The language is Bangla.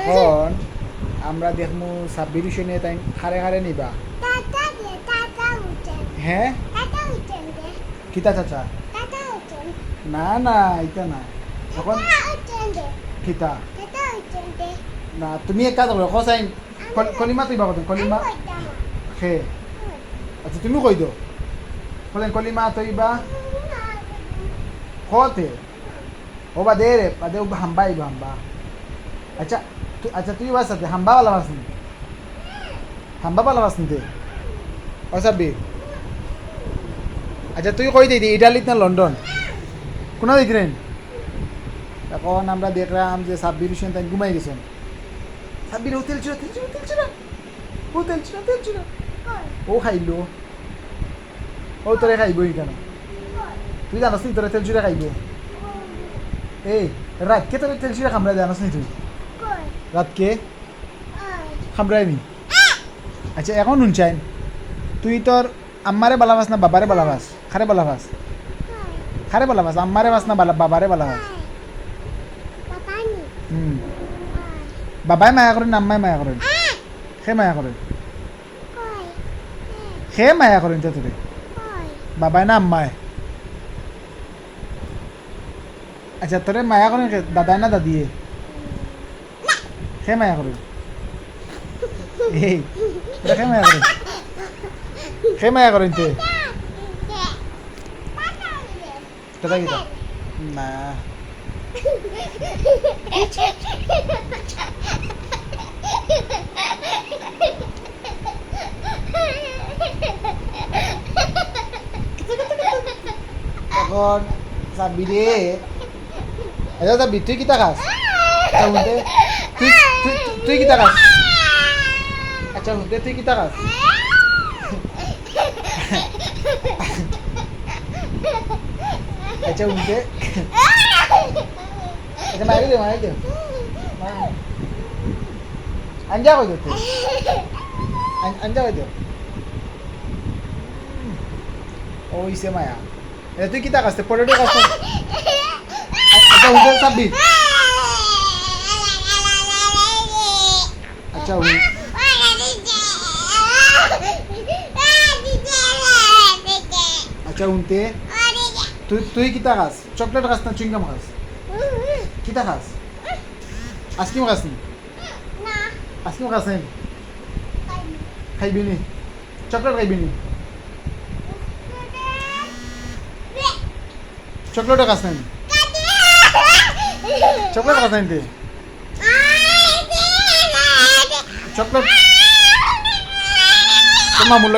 এখন আমরা দেখমু সাব্বির হোসেনে তাই হারে হারে নিবা হ্যাঁ কিতা চাচা না না এটা না এখন কিতা না তুমি এক কাজ করো কসাইন কলিমা তুই বাবা কলিমা খে আচ্ছা তুমি কই দো বলেন কলিমা তুই বা হতে ও বা দে রে বাদে ও হাম্বা আইবা হাম্বা আচ্ছা আচ্ছা তুই বাস সাথে হাম্বা वाला বাস নি হাম্বা वाला বাস নিতে ও সাব্বির আচ্ছা তুই কই দিই ইটালিত না লন্ডন কোনা দিলেন এখন আমরা দেখলাম যে সাব্বির হোসেন তাই ঘুমাই গেছেন সাব্বির হোটেল ছিল হোটেল ছিল ও খাইলো ও তোরে খাইবই কেন তুই জানাস নি তোরে তেল চুরা খাইব এই রাত কে তোরে তেল চুরা খামড়াই জানাস নি তুই রাত কে খামড়াই নি আচ্ছা এখন নুনচাইন তুই তোর আম্মারে বালাবাস না বাবারে বালাবাস খারে বালাবাস আম্মারে বাস না বাবারে বালাবাস বাবাই মায়া করেন আম্মাই মায়া করেন সে মায়া করেন সে মায়া করেন তোরে বাবাই না আম্মায় আচ্ছা তোরে মায়া করেন দাদাই না দাদিয়ে সে মায়া করেন এই সে মায়া করেন তে কথা কিতা না এখন যাবি রে আচ্ছা যাবি তুই কিতা খাস তুই কিতা খাস আচ্ছা হুদে তুই কিতা খাস আচ্ছা হুদে আচ্ছা মারি দে আঞ্জা কই দে তুই আঞ্জা কই দে ওইসে মায়া তুই কিতা খাস পটেটো খাস আচ্ছা হুদে সাব্বি আচ্ছা আচ্ছা উনতে তুই কিতা খাস চকলেট খাস না চুইংগাম খাস কিতা খাস আইসক্রিম খাস নি আইসক্রিম খাস নাই খাইবি নি চকলেট খাইবি নি চকলেট খাস নাই চকলেট খাস নাই চকলেট তোমার মূল্য